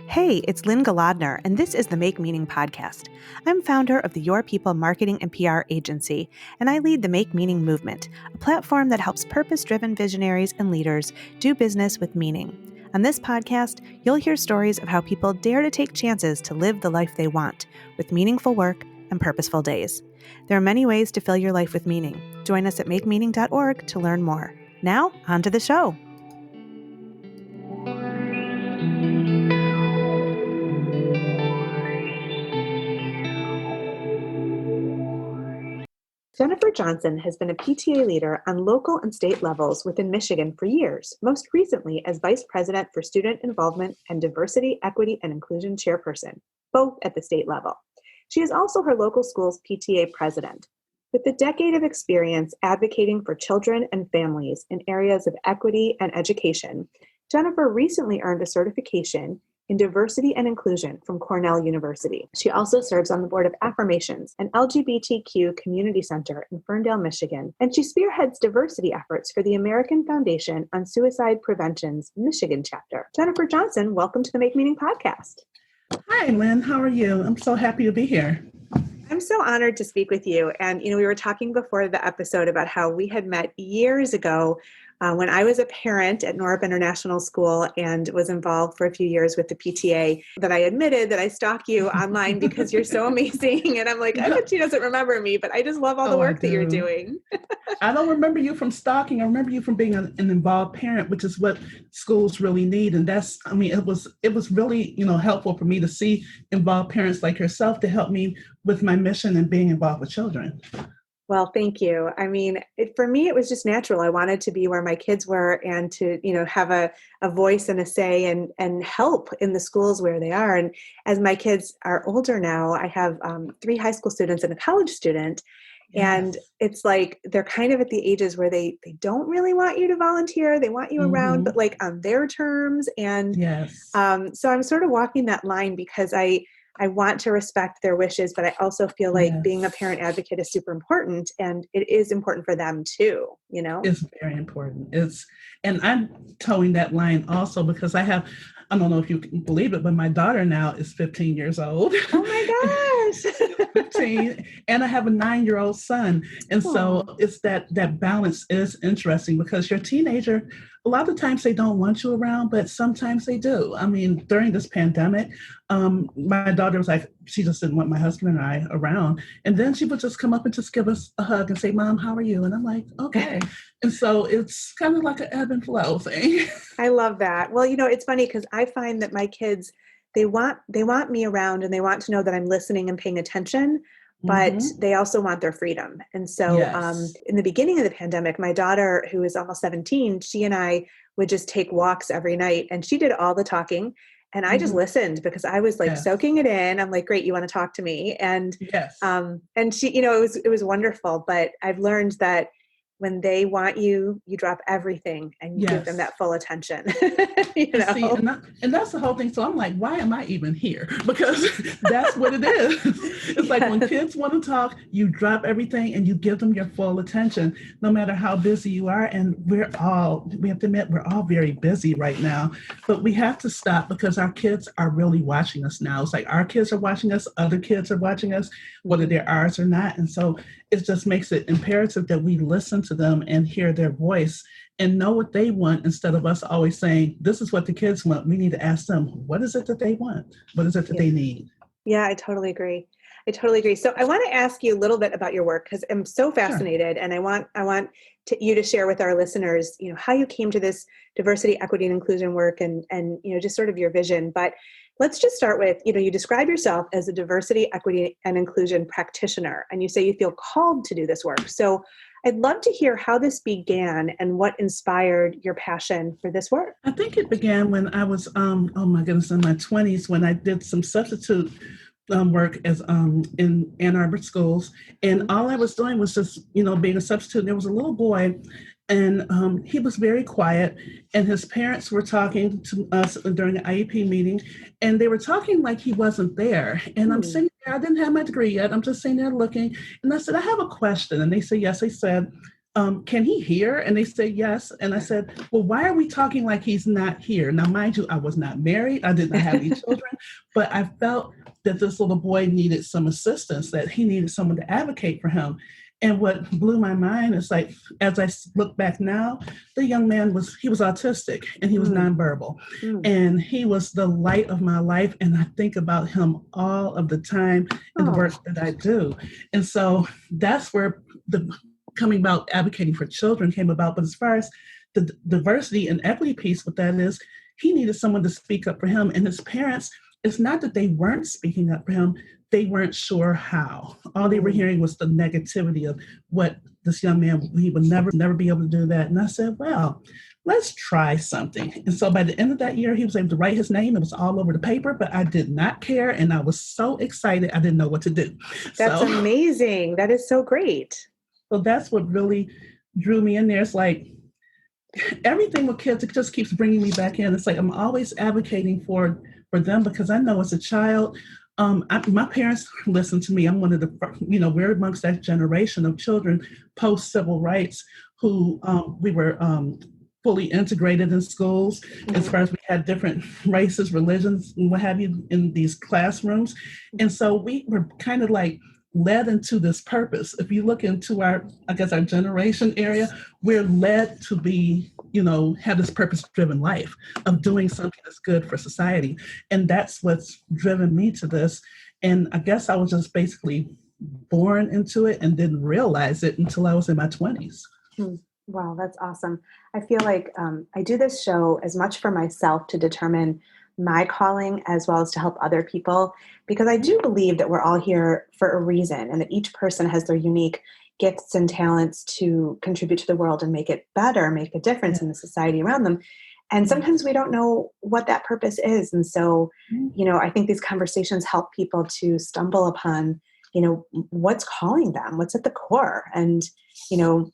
Hey, it's Lynn Galadner, and this is the Make Meaning podcast. I'm founder of the Your People marketing and PR agency, and I lead the Make Meaning movement, a platform that helps purpose-driven visionaries and leaders do business with meaning. On this podcast, you'll hear stories of how people dare to take chances to live the life they want, with meaningful work and purposeful days. There are many ways to fill your life with meaning. Join us at makemeaning.org to learn more. Now, on to the show. Jennifer Johnson has been a PTA leader on local and state levels within Michigan for years, most recently as Vice President for Student Involvement and Diversity, Equity, and Inclusion Chairperson, both at the state level. She is also her local school's PTA president. With a decade of experience advocating for children and families in areas of equity and education, Jennifer recently earned a certification in diversity and inclusion from Cornell University. She also serves on the board of Affirmations, an LGBTQ community center in Ferndale, Michigan, and she spearheads diversity efforts for the American Foundation on Suicide Prevention's Michigan chapter. Jennifer Johnson, welcome to the Make Meaning podcast. Hi, Lynn. How are you? I'm so happy to be here. I'm so honored to speak with you. And, we were talking before the episode about how we had met years ago when I was a parent at Norup International School and was involved for a few years with the PTA, that I admitted that I stalk you online because you're so amazing. And I'm like, I bet she doesn't remember me, but I just love all the work that you're doing. I don't remember you from stalking. I remember you from being an involved parent, which is what schools really need. And it was really, helpful for me to see involved parents like yourself to help me with my mission and being involved with children. Well, thank you. For me, it was just natural. I wanted to be where my kids were and to, have a voice and a say and help in the schools where they are. And as my kids are older now, I have 3 high school students and a college student. Yes. And it's like they're kind of at the ages where they don't really want you to volunteer. They want you around, but like on their terms. And yes. So I'm sort of walking that line because I want to respect their wishes, but I also feel like being a parent advocate is super important, and it is important for them too, It's very important. And I'm towing that line also because I don't know if you can believe it, but my daughter now is 15 years old. Oh my gosh. 15, and I have a 9-year-old son. And so it's that balance is interesting because your teenager, a lot of times they don't want you around, but sometimes they do. During this pandemic, my daughter was like, she just didn't want my husband and I around. And then she would just come up and just give us a hug and say, Mom, how are you? And I'm like, okay. And so it's kind of like an ebb and flow thing. I love that. Well, it's funny because I find that my kids, they want me around and they want to know that I'm listening and paying attention, but they also want their freedom. And so in the beginning of the pandemic, my daughter, who is almost 17, she and I would just take walks every night, and she did all the talking. And I just listened because I was like soaking it in. I'm like, great, you want to talk to me? And and she, it was wonderful. But I've learned that when they want you, you drop everything and you give them that full attention. See, and that's the whole thing. So I'm like, why am I even here? Because that's what it is. It's like when kids want to talk, you drop everything and you give them your full attention, no matter how busy you are. And we have to admit, we're all very busy right now, but we have to stop because our kids are really watching us now. It's like our kids are watching us, other kids are watching us, whether they're ours or not. And so it just makes it imperative that we listen to them and hear their voice and know what they want instead of us always saying, this is what the kids want. We need to ask them, what is it that they want? What is it that they need? Yeah, I totally agree. So I want to ask you a little bit about your work because I'm so fascinated, and I want you to share with our listeners, how you came to this diversity, equity, and inclusion work, and just sort of your vision. But let's just start with, you describe yourself as a diversity, equity, and inclusion practitioner, and you say you feel called to do this work. So I'd love to hear how this began and what inspired your passion for this work. I think it began when I was, in my 20s, when I did some substitute work as in Ann Arbor schools. And all I was doing was just, being a substitute. And there was a little boy, and he was very quiet, and his parents were talking to us during an IEP meeting, and they were talking like he wasn't there. And I'm sitting there, I didn't have my degree yet. I'm just sitting there looking, and I said, I have a question. And they said, yes. I said, can he hear? And they say yes. And I said, well, why are we talking like he's not here? Now, mind you, I was not married. I did not have any children, but I felt that this little boy needed some assistance, that he needed someone to advocate for him. And what blew my mind is like, as I look back now, the young man he was autistic and he was nonverbal. And he was the light of my life. And I think about him all of the time in the work that I do. And so that's where the coming about advocating for children came about. But as far as the diversity and equity piece with that is, he needed someone to speak up for him. And his parents, it's not that they weren't speaking up for him, they weren't sure how. All they were hearing was the negativity of what this young man, he would never be able to do that. And I said, well, let's try something. And so by the end of that year, he was able to write his name. It was all over the paper, but I did not care. And I was so excited, I didn't know what to do. That's amazing. That is so great. So that's what really drew me in there. It's like everything with kids, it just keeps bringing me back in. It's like I'm always advocating for them because I know as a child, my parents listened to me. I'm one of the, we're amongst that generation of children post-civil rights who we were fully integrated in schools as far as we had different races, religions, and what have you in these classrooms. And so we were kind of like led into this purpose. If you look into our generation area, we're led to be, have this purpose-driven life of doing something that's good for society. And that's what's driven me to this. And I guess I was just basically born into it and didn't realize it until I was in my 20s. Wow, that's awesome. I feel like I do this show as much for myself to determine my calling as well as to help other people, because I do believe that we're all here for a reason and that each person has their unique gifts and talents to contribute to the world and make it better, make a difference in the society around them. And sometimes we don't know what that purpose is. And so, I think these conversations help people to stumble upon, what's calling them, what's at the core, and,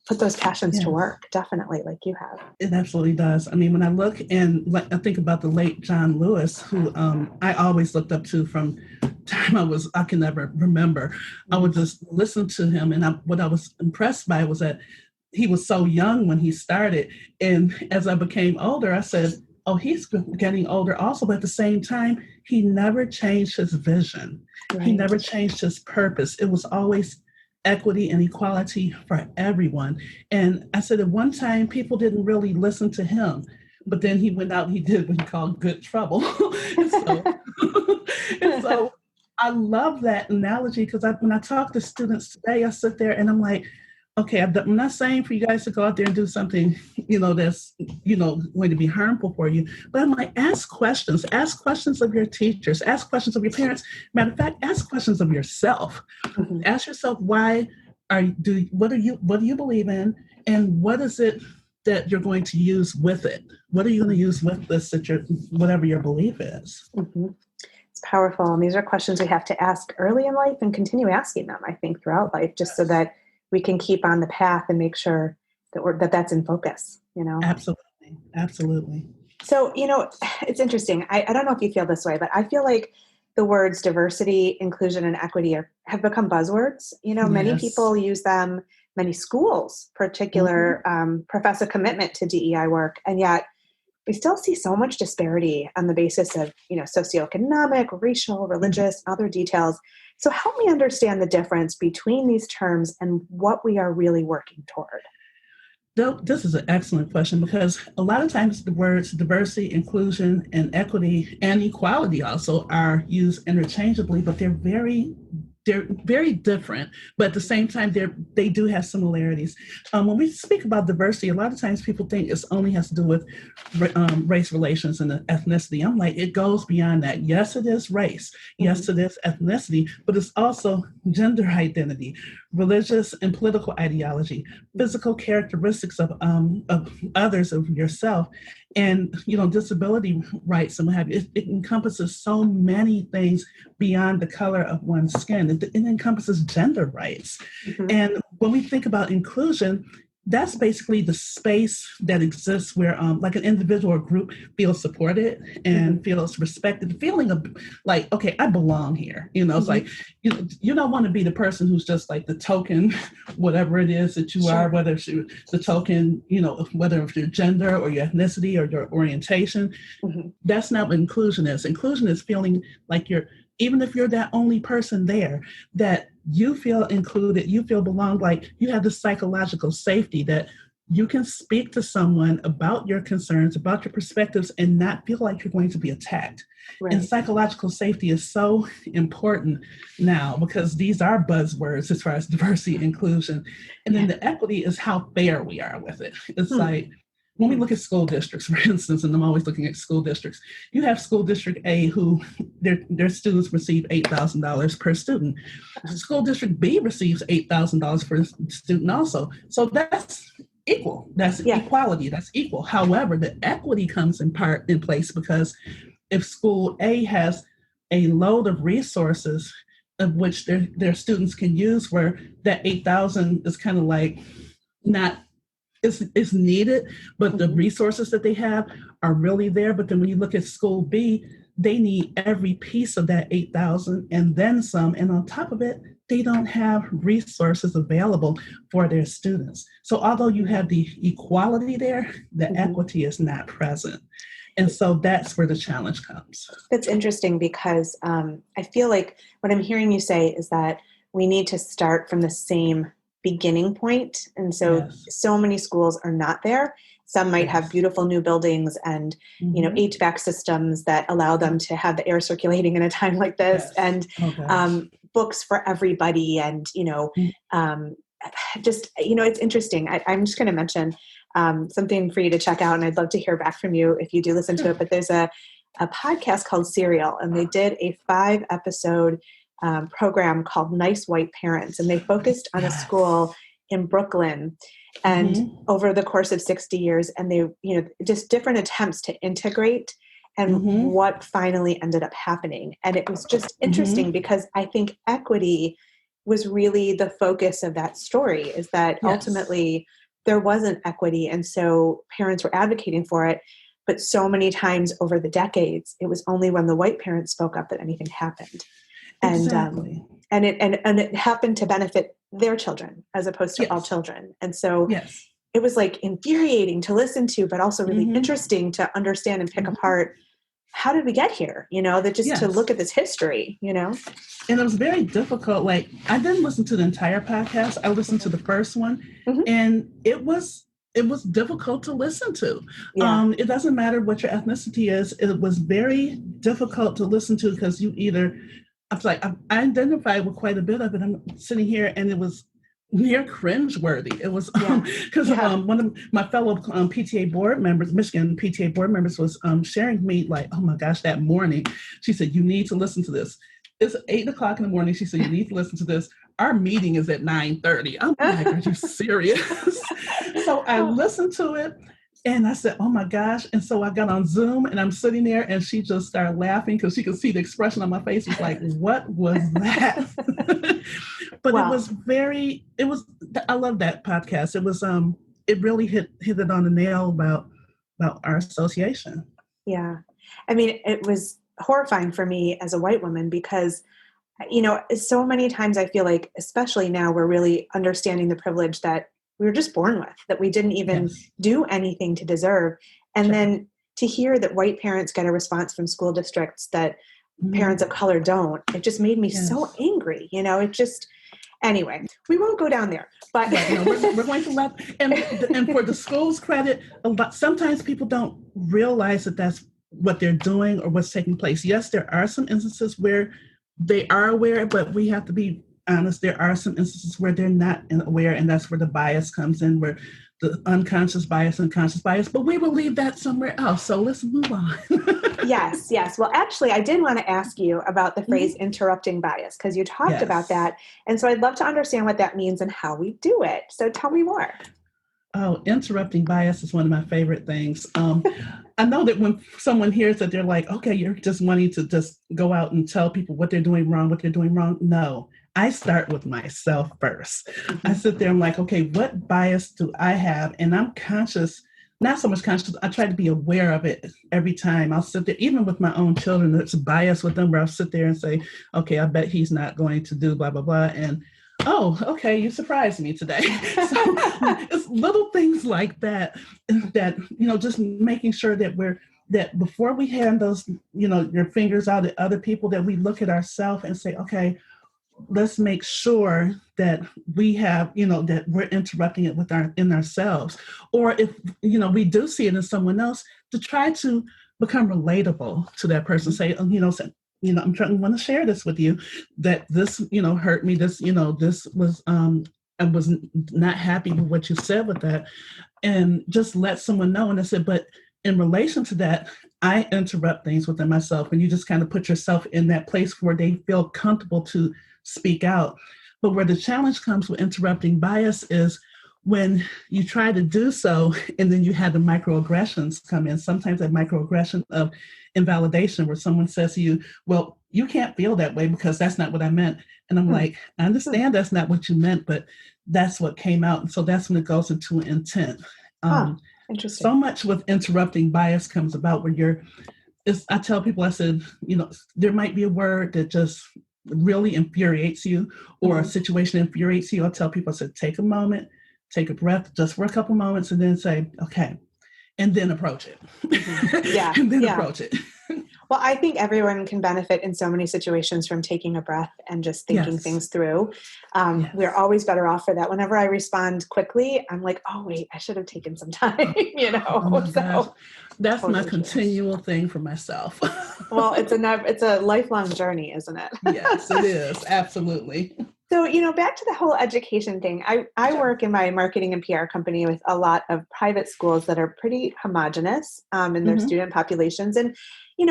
put those passions to work, definitely, like you have. It absolutely does. I mean, when I look and I think about the late John Lewis, who I always looked up to from time I can never remember. I would just listen to him. And what I was impressed by was that he was so young when he started. And as I became older, I said, oh, he's getting older also. But at the same time, he never changed his vision. Right. He never changed his purpose. It was always equity and equality for everyone. And I said at one time, people didn't really listen to him. But then he went out and he did what he called good trouble. and so I love that analogy because when I talk to students today, I sit there and I'm like, okay, I'm not saying for you guys to go out there and do something, that's, going to be harmful for you. But I'm like, ask questions of your teachers, ask questions of your parents. Matter of fact, ask questions of yourself. Ask yourself, what do you believe in? And what is it that you're going to use with it? What are you going to use with this, whatever your belief is? It's powerful. And these are questions we have to ask early in life and continue asking them, I think, throughout life, just so that we can keep on the path and make sure that that's in focus, Absolutely. So, it's interesting. I don't know if you feel this way, but I feel like the words diversity, inclusion, and equity have become buzzwords. Many people use them, many schools, particular, profess a commitment to DEI work. And yet we still see so much disparity on the basis of, socioeconomic, racial, religious, and other details. So help me understand the difference between these terms and what we are really working toward. This is an excellent question because a lot of times the words diversity, inclusion, and equity and equality also are used interchangeably, but they're very different, but at the same time, they do have similarities. When we speak about diversity, a lot of times people think it only has to do with race relations and ethnicity. I'm like, it goes beyond that. Yes, it is race. Yes, it is ethnicity, but it's also gender identity, religious and political ideology, physical characteristics of others, of yourself, and disability rights and what have you. It encompasses so many things beyond the color of one's skin. It encompasses gender rights. And when we think about inclusion, that's basically the space that exists where like an individual or group feels supported and feels respected, the feeling of like, okay, I belong here. It's like you don't want to be the person who's just like the token, whatever it is that you are, whether it's the token, whether it's your gender or your ethnicity or your orientation. That's not what inclusion is. Inclusion is feeling like even if you're that only person there, that you feel included, you feel belonged, like you have the psychological safety that you can speak to someone about your concerns, about your perspectives, and not feel like you're going to be attacked. Right. And psychological safety is so important now because these are buzzwords as far as diversity and inclusion. And then the equity is how fair we are with it. It's like, when we look at school districts, for instance, and I'm always looking at school districts, you have school district A who their students receive $8,000 per student. School district B receives $8,000 per student also. So that's equal. That's equality. That's equal. However, the equity comes in place because if school A has a load of resources of which their students can use, where that 8,000 is kind of like not it's needed, but the resources that they have are really there. But then when you look at school B, they need every piece of that 8,000 and then some. And on top of it, they don't have resources available for their students. So although you have the equality there, the equity is not present. And so that's where the challenge comes. That's interesting because I feel like what I'm hearing you say is that we need to start from the same beginning point. And so, so many schools are not there. Some might have beautiful new buildings and, HVAC systems that allow them to have the air circulating in a time like this and books for everybody. And, it's interesting. I'm just going to mention something for you to check out. And I'd love to hear back from you if you do listen to it. But there's a podcast called Serial, and they did a 5-episode program called Nice White Parents, and they focused on a school in Brooklyn and over the course of 60 years, and they, just different attempts to integrate and what finally ended up happening. And it was just interesting because I think equity was really the focus of that story, is that ultimately there wasn't equity. And so parents were advocating for it. But so many times over the decades, it was only when the white parents spoke up that anything happened. Exactly. And it happened to benefit their children as opposed to all children. And so it was like infuriating to listen to, but also really interesting to understand and pick apart. How did we get here? That just to look at this history, And it was very difficult. Like, I didn't listen to the entire podcast. I listened to the first one, and it was difficult to listen to. It doesn't matter what your ethnicity is. It was very difficult to listen to because I identified with quite a bit of it. I'm sitting here and it was near cringeworthy. It was because one of my fellow PTA board members, Michigan PTA board members, was sharing me like, oh my gosh, that morning, she said, you need to listen to this. It's 8:00 in the morning. She said, you need to listen to this. Our meeting is at 9:30. I'm like, are you serious? So I listened to it. And I said, oh my gosh. And so I got on Zoom and I'm sitting there and she just started laughing because she could see the expression on my face. It was like, what was that? But I love that podcast. It was, it really hit it on the nail about our association. Yeah. I mean, it was horrifying for me as a white woman because, so many times I feel like, especially now, we're really understanding the privilege that we were just born with, that we didn't even do anything to deserve. And then to hear that white parents get a response from school districts that parents of color don't, it just made me so angry. It just, anyway, we won't go down there, but we're going to let, and for the school's credit, sometimes people don't realize that that's what they're doing or what's taking place. Yes, there are some instances where they are aware, but we have to be honest, there are some instances where they're not aware, and that's where the bias comes in, where the unconscious bias and conscious bias, but we will leave that somewhere else. So let's move on. Yes. Well, actually, I did want to ask you about the phrase interrupting bias, because you talked about that. And so I'd love to understand what that means and how we do it. So tell me more. Oh, interrupting bias is one of my favorite things. I know that when someone hears that, they're like, okay, you're just wanting to just go out and tell people what they're doing wrong. No, I start with myself first. I Mhm. sit there, I'm like, okay, what bias do I have? And I'm conscious, not so much conscious, I try to be aware of it every time. I'll sit there, even with my own children, there's a bias with them where I'll sit there and say, okay, I bet he's not going to do blah, blah, blah. And oh, okay, you surprised me today. So it's little things like that, that, just making sure that that before we hand those, your fingers out at other people, that we look at ourselves and say, okay, let's make sure that we have, that we're interrupting it in ourselves. Or if, we do see it in someone else, to try to become relatable to that person. Say, say, I'm trying to want to share this with you, that this, hurt me. This, this was, I was not happy with what you said with that. And just let someone know. And I said, but in relation to that, I interrupt things within myself. And you just kind of put yourself in that place where they feel comfortable to speak out. But where the challenge comes with interrupting bias is when you try to do so, and then you have the microaggressions come in. Sometimes that microaggression of invalidation, where someone says to you, well, you can't feel that way because that's not what I meant. And I'm like, I understand that's not what you meant, but that's what came out. And so that's when it goes into intent. Interesting. So much with interrupting bias comes about where I tell people, I said, there might be a word that just really infuriates you, or a situation infuriates you. I'll tell people, I said, take a moment, take a breath just for a couple moments, and then say, okay, and then approach it. Yeah. And then approach it. Well, I think everyone can benefit in so many situations from taking a breath and just thinking things through. We're always better off for that. Whenever I respond quickly, I'm like, oh, wait, I should have taken some time, Oh my gosh. That's totally my continual thing for myself. Well, it's a lifelong journey, isn't it? Yes, it is. Absolutely. So, back to the whole education thing, I work in my marketing and PR company with a lot of private schools that are pretty homogenous in their student populations. And,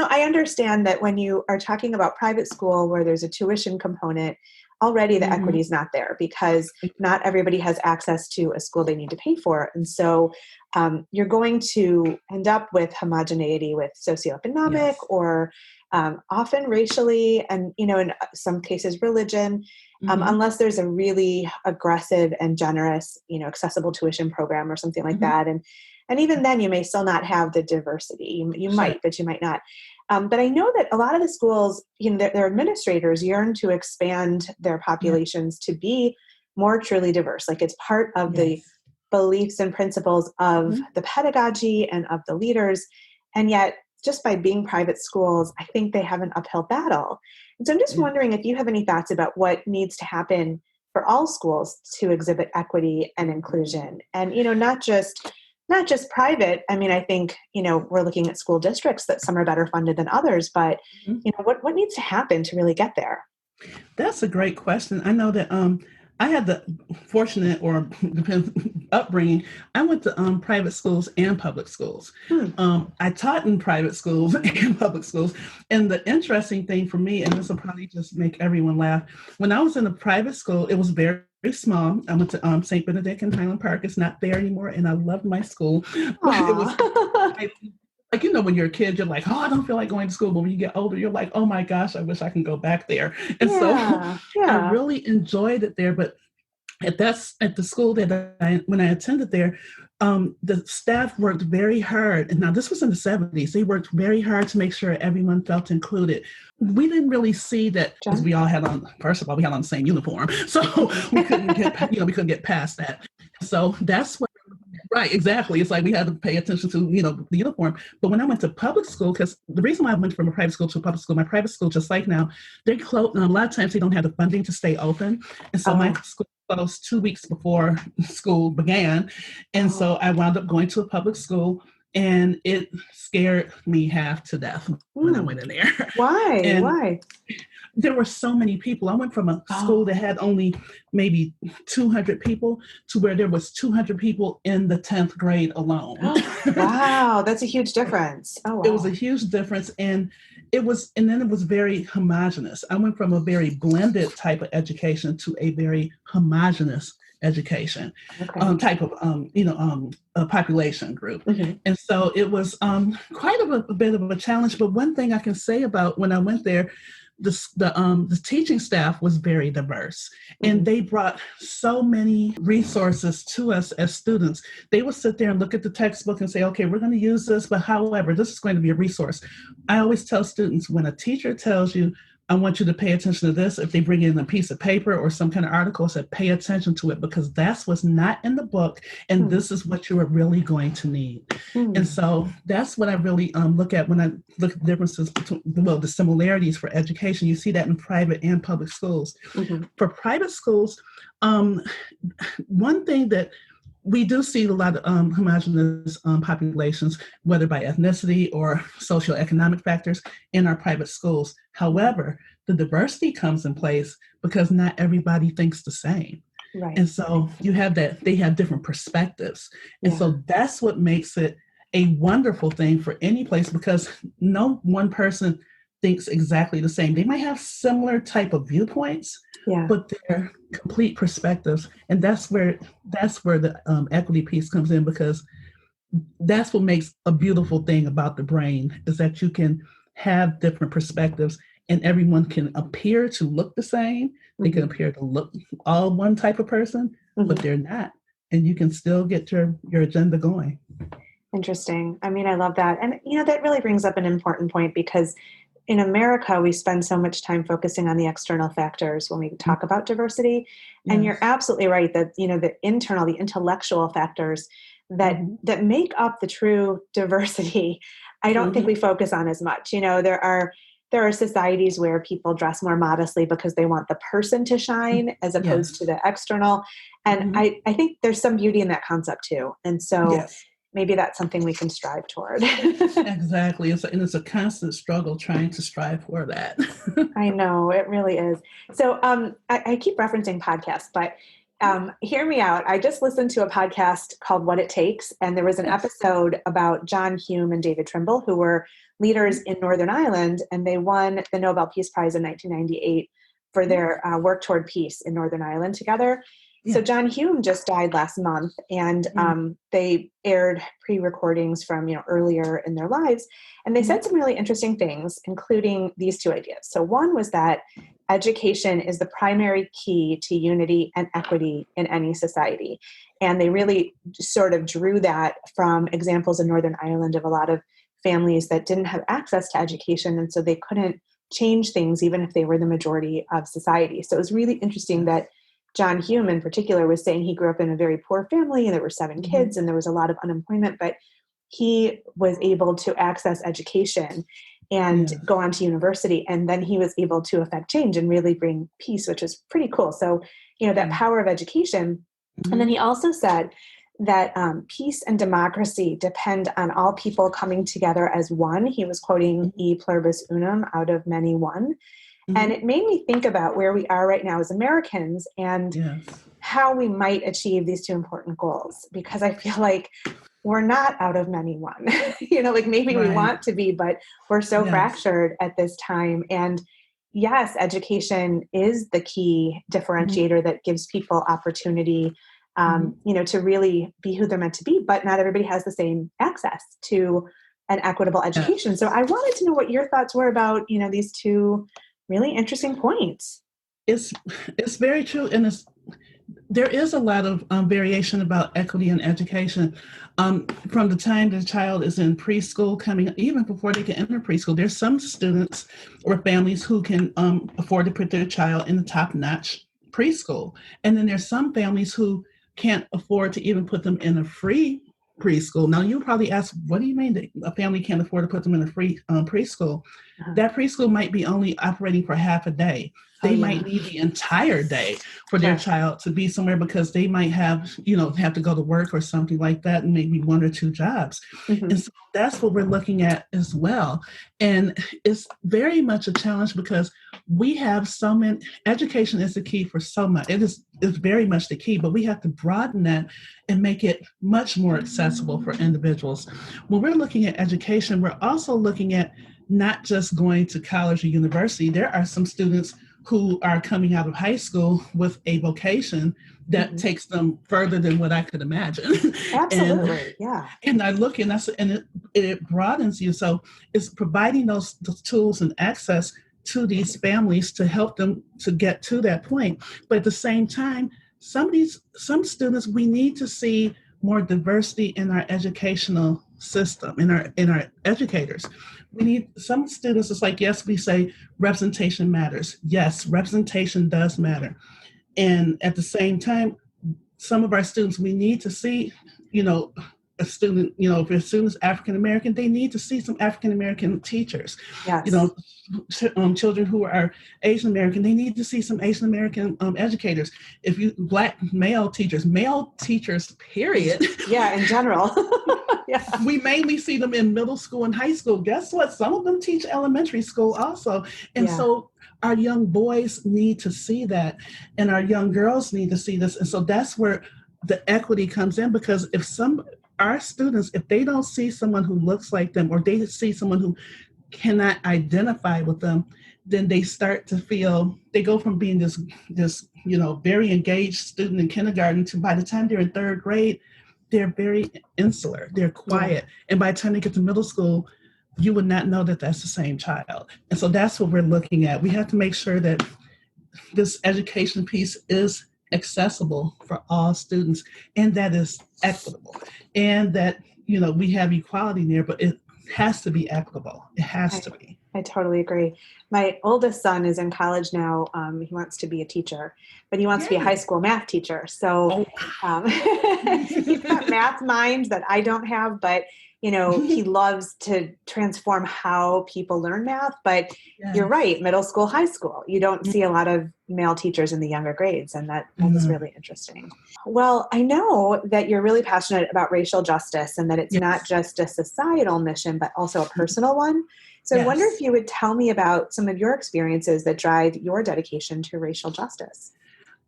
I understand that when you are talking about private school where there's a tuition component, already the equity is not there because not everybody has access to a school they need to pay for. And so you're going to end up with homogeneity with socioeconomic or often racially and, in some cases, religion. Unless there's a really aggressive and generous, accessible tuition program or something like that. And even then you may still not have the diversity. You might, but you might not. But I know that a lot of the schools, their administrators yearn to expand their populations to be more truly diverse. Like it's part of the beliefs and principles of the pedagogy and of the leaders. And yet, just by being private schools, I think they have an uphill battle. And so I'm just wondering if you have any thoughts about what needs to happen for all schools to exhibit equity and inclusion. And, not just private. I mean, I think, we're looking at school districts that some are better funded than others, but, what needs to happen to really get there? That's a great question. I know that I had the fortunate or upbringing. I went to private schools and public schools. I taught in private schools and public schools. And the interesting thing for me, and this will probably just make everyone laugh, when I was in a private school, it was very small. I went to St. Benedict in Highland Park. It's not there anymore, and I loved my school. But it was like, when you're a kid, you're like, oh, I don't feel like going to school. But when you get older, you're like, oh my gosh, I wish I can go back there. And so I really enjoyed it there. But at the school that when I attended there, the staff worked very hard. And now this was in the 70s. They worked very hard to make sure everyone felt included. We didn't really see that because we all had on, first of all, we had on the same uniform. So we couldn't get past that. So that's what. Right, exactly. It's like we had to pay attention to, the uniform. But when I went to public school, because the reason why I went from a private school to a public school, my private school, just like now, they close. A lot of times they don't have the funding to stay open. And so my school closed 2 weeks before school began. And so I wound up going to a public school, and it scared me half to death when I went in there. Why? Why? There were so many people. I went from a school that had only maybe 200 people to where there was 200 people in the 10th grade alone. Wow, that's a huge difference. Oh, wow. It was a huge difference. And then it was very homogenous. I went from a very blended type of education to a very homogenous education Okay. type of a population group. Mm-hmm. And so it was quite a bit of a challenge. But one thing I can say about when I went there, the teaching staff was very diverse, and Mm-hmm. they brought so many resources to us as students. They would sit there and look at the textbook and say, okay, we're going to use this, but however, this is going to be a resource. I always tell students, when a teacher tells you, I want you to pay attention to this, if they bring in a piece of paper or some kind of article, I said, pay attention to it, because that's what's not in the book, and this is what you are really going to need. And so that's what I really look at when I look at the differences between, well, the similarities for education. You see that in private and public schools. Mm-hmm. For private schools, one thing that we do see a lot of homogenous populations, whether by ethnicity or socioeconomic factors, in our private schools. However, the diversity comes in place because not everybody thinks the same. Right. And so you have that, they have different perspectives. And so that's what makes it a wonderful thing for any place, because no one person thinks exactly the same. They might have similar type of viewpoints, but they're complete perspectives. And that's where the equity piece comes in, because that's what makes a beautiful thing about the brain, is that you can have different perspectives and everyone can appear to look the same. They can appear to look all one type of person, but they're not. And you can still get your agenda going. Interesting. I mean, I love that. And, that really brings up an important point, because in America, we spend so much time focusing on the external factors when we talk about diversity. Yes. And you're absolutely right that, the intellectual factors that make up the true diversity, I don't think we focus on as much. There are societies where people dress more modestly because they want the person to shine as opposed to the external. And I think there's some beauty in that concept too. And so maybe that's something we can strive toward. Exactly. It's a constant struggle trying to strive for that. I know, it really is. So I keep referencing podcasts, but hear me out. I just listened to a podcast called What It Takes, and there was an episode about John Hume and David Trimble, who were leaders in Northern Ireland, and they won the Nobel Peace Prize in 1998 for their work toward peace in Northern Ireland together. So John Hume just died last month, and they aired pre-recordings from earlier in their lives, and they said some really interesting things, including these two ideas. So one was that education is the primary key to unity and equity in any society, and they really sort of drew that from examples in Northern Ireland of a lot of families that didn't have access to education, and so they couldn't change things even if they were the majority of society. So it was really interesting that John Hume in particular was saying he grew up in a very poor family and there were 7 kids and there was a lot of unemployment, but he was able to access education and go on to university. And then he was able to affect change and really bring peace, which is pretty cool. So, that power of education. And then he also said that peace and democracy depend on all people coming together as one. He was quoting E pluribus unum, out of many one. And it made me think about where we are right now as Americans and how we might achieve these two important goals, because I feel like we're not out of many one. Maybe we want to be, but we're so fractured at this time. And yes, education is the key differentiator that gives people opportunity, to really be who they're meant to be, but not everybody has the same access to an equitable education. So I wanted to know what your thoughts were about, these two really interesting points. It's very true, and there is a lot of variation about equity in education. From the time the child is in preschool, even before they can enter preschool, there's some students or families who can afford to put their child in the top-notch preschool, and then there's some families who can't afford to even put them in a free preschool. Now, you probably ask, what do you mean that a family can't afford to put them in a free preschool? That preschool might be only operating for half a day. They might need the entire day for their child to be somewhere, because they might have to go to work or something like that, and maybe 1 or 2 jobs. And so that's what we're looking at as well. And it's very much a challenge, because we have so many, education is the key for so much. It's very much the key, but we have to broaden that and make it much more accessible for individuals. When we're looking at education, we're also looking at not just going to college or university. There are some students who are coming out of high school with a vocation that takes them further than what I could imagine. Absolutely. Yeah. And I look and it broadens you. So it's providing those tools and access to these families to help them to get to that point. But at the same time, some students, we need to see more diversity in our educational system, in our educators. We need some students, it's like, yes, we say representation matters. Yes, representation does matter. And at the same time, some of our students, we need to see, a student, if a student's African American, they need to see some African American teachers. Yes. Children who are Asian American, they need to see some Asian American educators. If you Black male teachers, period. Yeah, in general. Yeah. We mainly see them in middle school and high school. Guess what? Some of them teach elementary school also. And so our young boys need to see that, and our young girls need to see this. And so that's where the equity comes in, because our students, if they don't see someone who looks like them, or they see someone who cannot identify with them, then they start to feel, they go from being this very engaged student in kindergarten to, by the time they're in third grade, they're very insular, they're quiet. And by the time they get to middle school, you would not know that that's the same child. And so that's what we're looking at. We have to make sure that this education piece is accessible for all students, and that is equitable, and that, we have equality there, but it has to be equitable. It has to be. I totally agree. My oldest son is in college now. He wants to be a teacher, but he wants to be a high school math teacher. So he's got math mind that I don't have, but he loves to transform how people learn math. But you're right, middle school, high school, you don't see a lot of male teachers in the younger grades, and that is really interesting. Well, I know that you're really passionate about racial justice, and that it's not just a societal mission, but also a personal one. So I wonder if you would tell me about some of your experiences that drive your dedication to racial justice.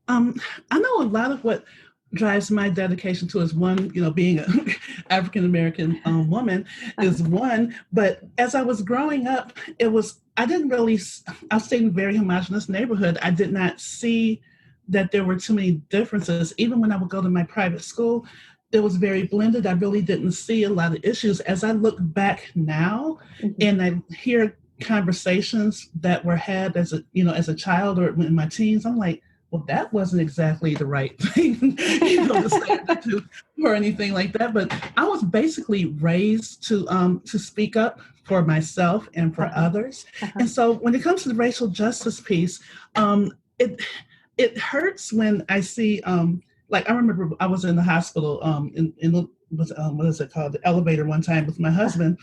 I know a lot of what drives my dedication to is one, being an African American woman is one. But as I was growing up, I was staying in a very homogenous neighborhood. I did not see that there were too many differences. Even when I would go to my private school, it was very blended. I really didn't see a lot of issues. As I look back now and I hear conversations that were had as a child or in my teens, I'm like, well, that wasn't exactly the right thing, to say that to, or anything like that. But I was basically raised to speak up for myself and for others. And so when it comes to the racial justice piece, it hurts when I see, like I remember I was in the hospital what is it called, the elevator one time with my husband,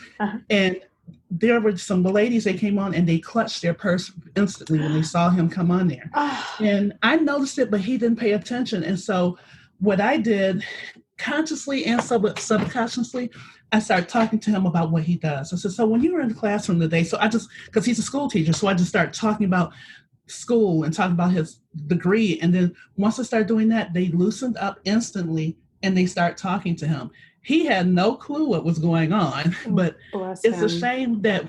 and there were some ladies that came on and they clutched their purse instantly when they saw him come on there. And I noticed it, but he didn't pay attention. And so what I did, consciously and subconsciously, I started talking to him about what he does. I said, so when you were in the classroom today, because he's a school teacher, so I just started talking about school and talking about his degree. And then once I started doing that, they loosened up instantly and they start talking to him. He had no clue what was going on, but it's a shame that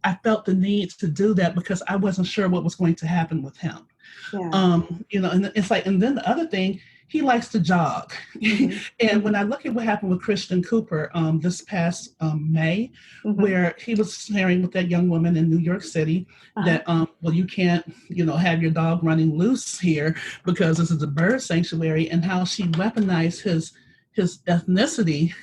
I felt the need to do that, because I wasn't sure what was going to happen with him. And it's like, and then the other thing, he likes to jog. And when I look at what happened with Christian Cooper this past May, where he was sharing with that young woman in New York City that, well, you can't, have your dog running loose here because this is a bird sanctuary, and how she weaponized his ethnicity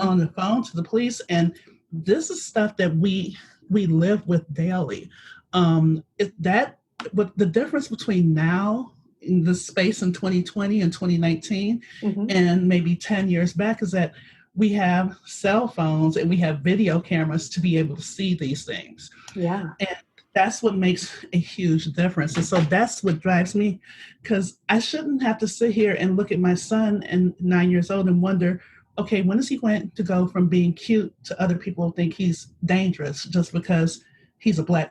on the phone to the police. And this is stuff that we live with daily. But the difference between now in this space in 2020 and 2019 and maybe 10 years back is that we have cell phones and we have video cameras to be able to see these things. And that's what makes a huge difference. And so that's what drives me, because I shouldn't have to sit here and look at my son and 9 years old and wonder, okay, when is he going to go from being cute to other people think he's dangerous just because he's a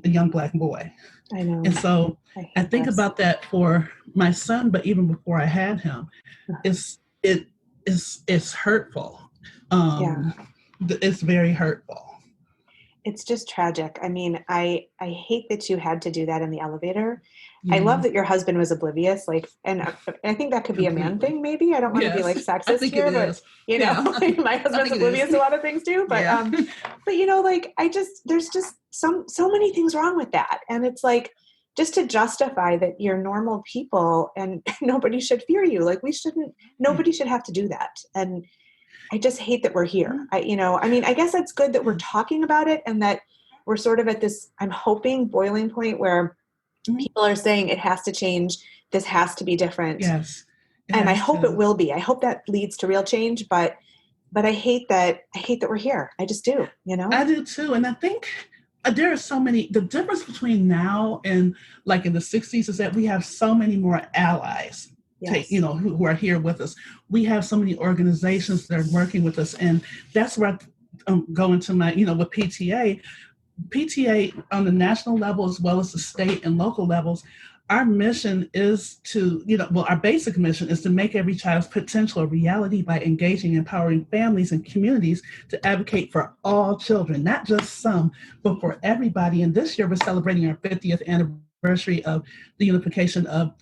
young Black boy? I know. And so I think about that for my son, but even before I had him, it's hurtful. It's very hurtful. it's just tragic. I mean, I hate that you had to do that in the elevator. I love Yeah, that your husband was oblivious, like, and I think that could be a man completely. thing, maybe. I don't want to be Yes, like I sexist think it here, but is. you know, Yeah, my I husband's think it is. oblivious to a lot of things too. Yeah. But you know, like, there's just so many things wrong with that, and it's like just to justify that you're normal people and nobody should fear you. Like, nobody should have to do that, and I just hate that we're here. I mean, I guess it's good that we're talking about it and that we're sort of at this, I'm hoping, boiling point where Mhm. people are saying it has to change. This has to be different. Yes, it And I has hope it to. will be. I hope that leads to real change, but I hate that we're here. I just do, you know? I do too. And I think there are so many, the difference between now and like in the 60s is that we have so many more allies. Yes. Who are here with us. We have so many organizations that are working with us, and that's where I go into my, with PTA on the national level as well as the state and local levels. Our mission is to, our basic mission is to make every child's potential a reality by engaging, empowering families and communities to advocate for all children, not just some, but for everybody. And this year we're celebrating our 50th anniversary of the unification of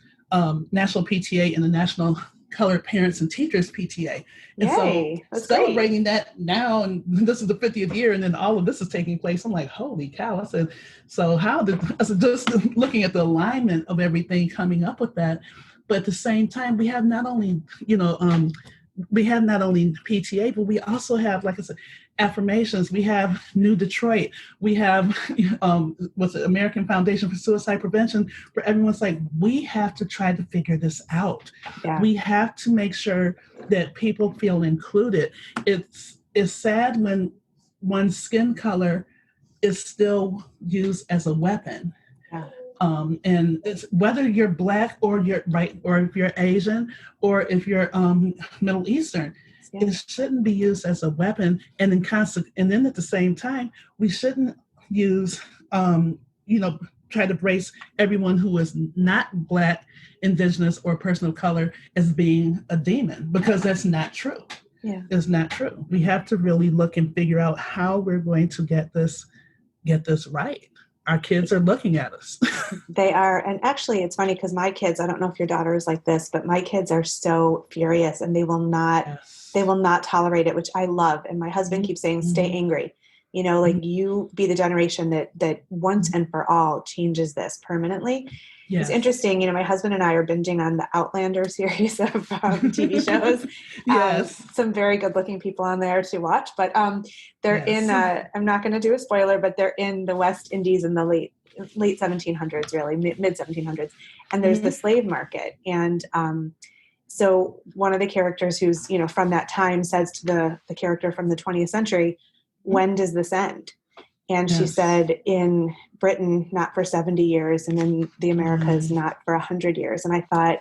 National PTA and the National Colored Parents and Teachers PTA. And so Yay. That's great. celebrating that now, and this is the 50th year, and then all of this is taking place. I'm like, holy cow. I said, just looking at the alignment of everything coming up with that. But at the same time, we have not only, PTA, but we also have, like I said, affirmations. We have New Detroit. We have what's it, American Foundation for Suicide Prevention, where everyone's like, we have to try to figure this out. Yeah. We have to make sure that people feel included. It's sad when one's skin color is still used as a weapon. Yeah. And it's whether you're Black or you're right, or if you're Asian, or if you're Middle Eastern, Yeah. it shouldn't be used as a weapon. And then at the same time, we shouldn't use, try to brace everyone who is not Black, Indigenous, or person of color as being a demon, because that's not true. Yeah. It's not true. We have to really look and figure out how we're going to get this right. Our kids are looking at us. They are. And actually, it's funny because my kids, I don't know if your daughter is like this, but my kids are so furious and they will not tolerate it, which I love. And my husband keeps saying, stay angry. Like, you be the generation that once and for all changes this permanently. Yes. It's interesting. My husband and I are binging on the Outlander series of TV shows. Yes. Some very good looking people on there to watch, but they're Yes. in, I'm not going to do a spoiler, but they're in the West Indies in the late 1700s, really mid 1700s. And there's the slave market. And so one of the characters who's, from that time says to the character from the 20th century, when does this end? And she said, in Britain, not for 70 years, and in the Americas, not for 100 years. And I thought,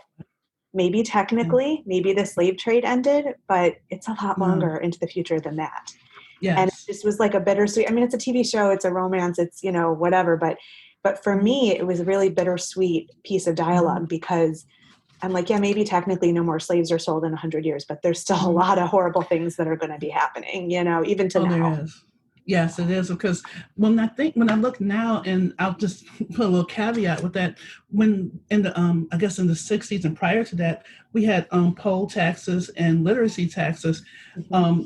maybe technically, maybe the slave trade ended, but it's a lot longer into the future than that. Yes. And it just was like a bittersweet, I mean, it's a TV show, it's a romance, it's, whatever. But for me, it was a really bittersweet piece of dialogue because I'm like, yeah, maybe technically no more slaves are sold in 100 years, but there's still a lot of horrible things that are going to be happening, even to now. There is. Yes, it is, because when I look now, and I'll just put a little caveat with that, when in the I guess in the 60s and prior to that, we had poll taxes and literacy taxes,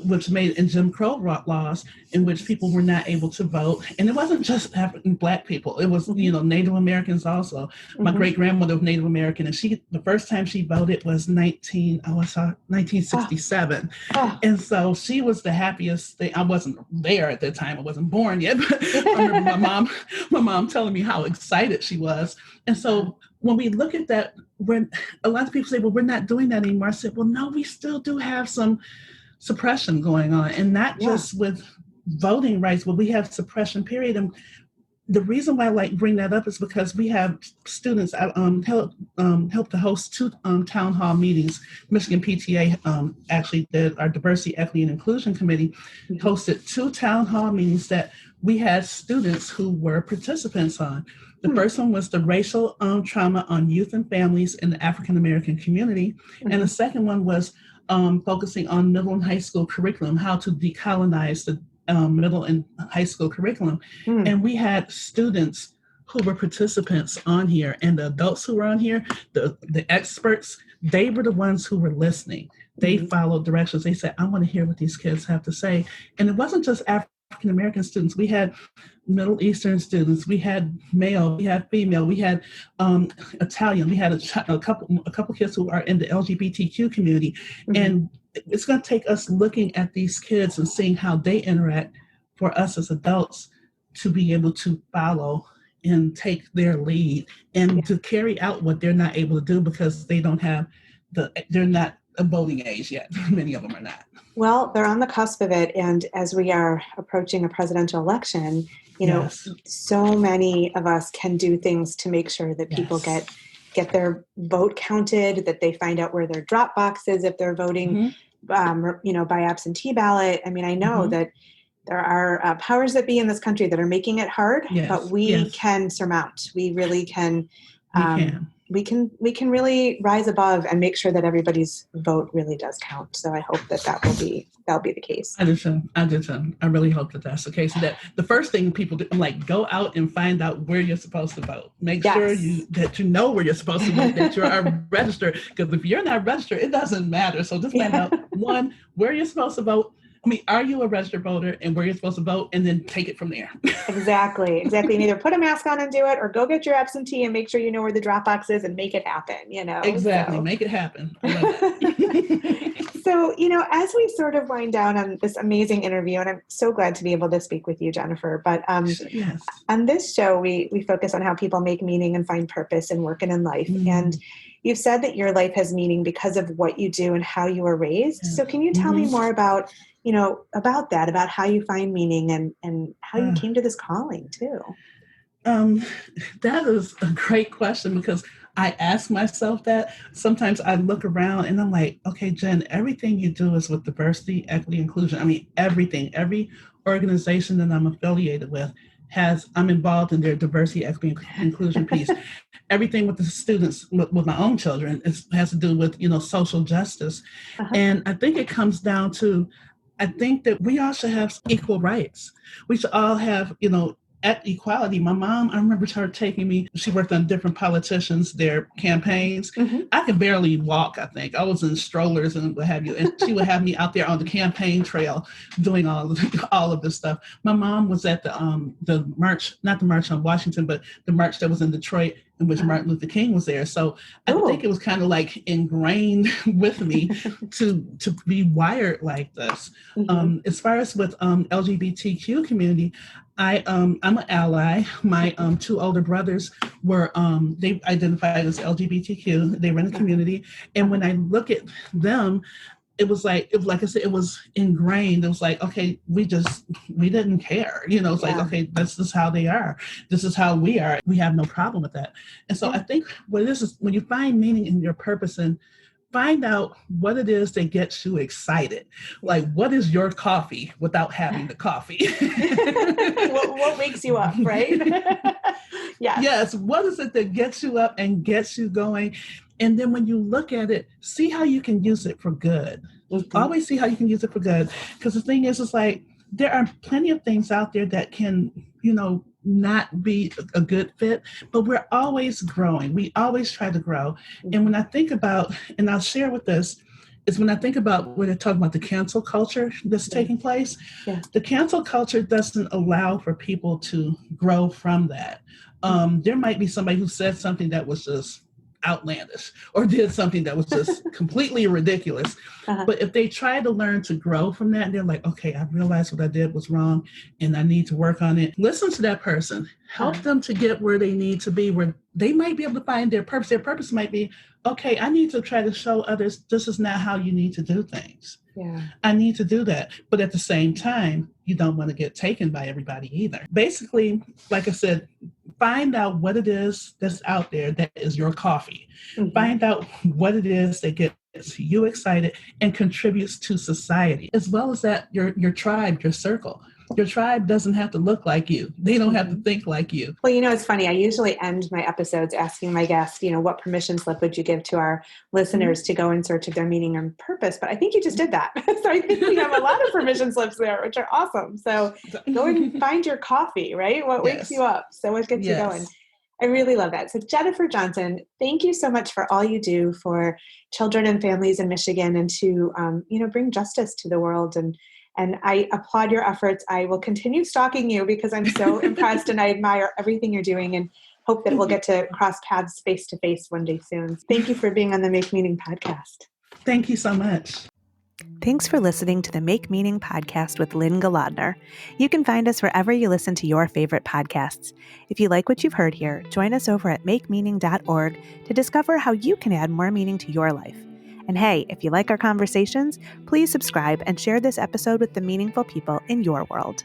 which made in Jim Crow laws in which people were not able to vote, and it wasn't just Black people; it was Native Americans also. My great grandmother was Native American, and the first time she voted was 1967, and so she was the happiest thing. I wasn't there at the time; I wasn't born yet, but I remember my mom telling me how excited she was, and so. When we look at that, when a lot of people say, well, we're not doing that anymore. I said, well, no, we still do have some suppression going on, and not just with voting rights, but we have suppression period. And the reason why I bring that up is because we have students. I helped to host two town hall meetings. Michigan PTA actually did. Our Diversity, Equity, and Inclusion Committee hosted two town hall meetings that we had students who were participants on. The first one was the racial trauma on youth and families in the African American community. And the second one was focusing on middle and high school curriculum, how to decolonize middle and high school curriculum. Mm. And we had students who were participants on here, and the adults who were on here, the experts, they were the ones who were listening. They followed directions. They said, I want to hear what these kids have to say. And it wasn't just African American students. We had Middle Eastern students. We had male. We had female. We had Italian. We had a couple kids who are in the LGBTQ community. And it's going to take us looking at these kids and seeing how they interact for us as adults to be able to follow and take their lead and to carry out what they're not able to do because they're not a voting age yet. Many of them are not. Well, they're on the cusp of it. And as we are approaching a presidential election, you know, so many of us can do things to make sure that people get their vote counted, that they find out where their drop box is if they're voting, you know, by absentee ballot. I mean, I know that there are powers that be in this country that are making it hard, but we can surmount. We really can. We can really rise above and make sure that everybody's vote really does count. So I hope that'll be the case. I do too. I really hope that that's the case. That the first thing people do, like, go out and find out where you're supposed to vote. Make sure that you know where you're supposed to vote, that you are registered. Because if you're not registered, it doesn't matter. So just find out, one, where you're supposed to vote. I mean, are you a registered voter and where you're supposed to vote, and then take it from there. Exactly. And either put a mask on and do it, or go get your absentee and make sure you know where the drop box is and make it happen, you know? Exactly. So. Make it happen. So, you know, as we sort of wind down on this amazing interview, and I'm so glad to be able to speak with you, Jennifer, but on this show, we focus on how people make meaning and find purpose in work and in life. And you've said that your life has meaning because of what you do and how you were raised. So can you tell me more about that, about how you find meaning and how you came to this calling too? That is a great question, because I ask myself that. Sometimes I look around and I'm like, okay, Jen, everything you do is with diversity, equity, inclusion. I mean, everything, every organization that I'm affiliated with I'm involved in their diversity, equity, inclusion piece. Everything with the students, with my own children, has to do with, social justice. And I think it comes down to, I think that we all should have equal rights. We should all have, at equality. My mom, I remember her taking me, she worked on different politicians, their campaigns. I could barely walk, I think. I was in strollers and what have you. And she would have me out there on the campaign trail doing all of this stuff. My mom was at the march, not the March on Washington, but the march that was in Detroit, in which Martin Luther King was there. So I think it was kind of like ingrained with me to be wired like this. As far as with LGBTQ community, I'm an ally. My two older brothers were, they identified as LGBTQ. They were in the community. And when I look at them, it was like I said, it was ingrained. It was like, okay, we didn't care. It's like, okay, this is how they are. This is how we are. We have no problem with that. And so I think what it is when you find meaning in your purpose and find out what it is that gets you excited. Like, what is your coffee without having the coffee? what wakes you up, right? Yes. What is it that gets you up and gets you going? And then when you look at it, see how you can use it for good. Always see how you can use it for good. Because the thing is, it's like, there are plenty of things out there that can, not be a good fit, but we're always growing. We always try to grow. And when I think about, and I'll share with this, is when I think about when they're talking about the cancel culture that's taking place, the cancel culture doesn't allow for people to grow from that. There might be somebody who said something that was just outlandish or did something that was just completely ridiculous. But if they try to learn to grow from that, they're like, okay, I realized what I did was wrong and I need to work on it. Listen to that person, help them to get where they need to be, where they might be able to find their purpose. Their purpose might be, okay, I need to try to show others this is not how you need to do things. I need to do that. But at the same time, you don't want to get taken by everybody either. Basically, like I said, find out what it is that's out there that is your coffee. Find out what it is that gets you excited and contributes to society, as well as that your tribe, your circle. Your tribe doesn't have to look like you. They don't have to think like you. Well, it's funny. I usually end my episodes asking my guests, what permission slip would you give to our listeners to go in search of their meaning and purpose? But I think you just did that. So I think we have a lot of permission slips there, which are awesome. So go and find your coffee, right? What wakes you up? So what gets you going? I really love that. So Jennifer Johnson, thank you so much for all you do for children and families in Michigan and to, bring justice to the world. And I applaud your efforts. I will continue stalking you because I'm so impressed and I admire everything you're doing and hope that we'll get to cross paths face to face one day soon. Thank you for being on the Make Meaning podcast. Thank you so much. Thanks for listening to the Make Meaning podcast with Lynn Galadner. You can find us wherever you listen to your favorite podcasts. If you like what you've heard here, join us over at makemeaning.org to discover how you can add more meaning to your life. And hey, if you like our conversations, please subscribe and share this episode with the meaningful people in your world.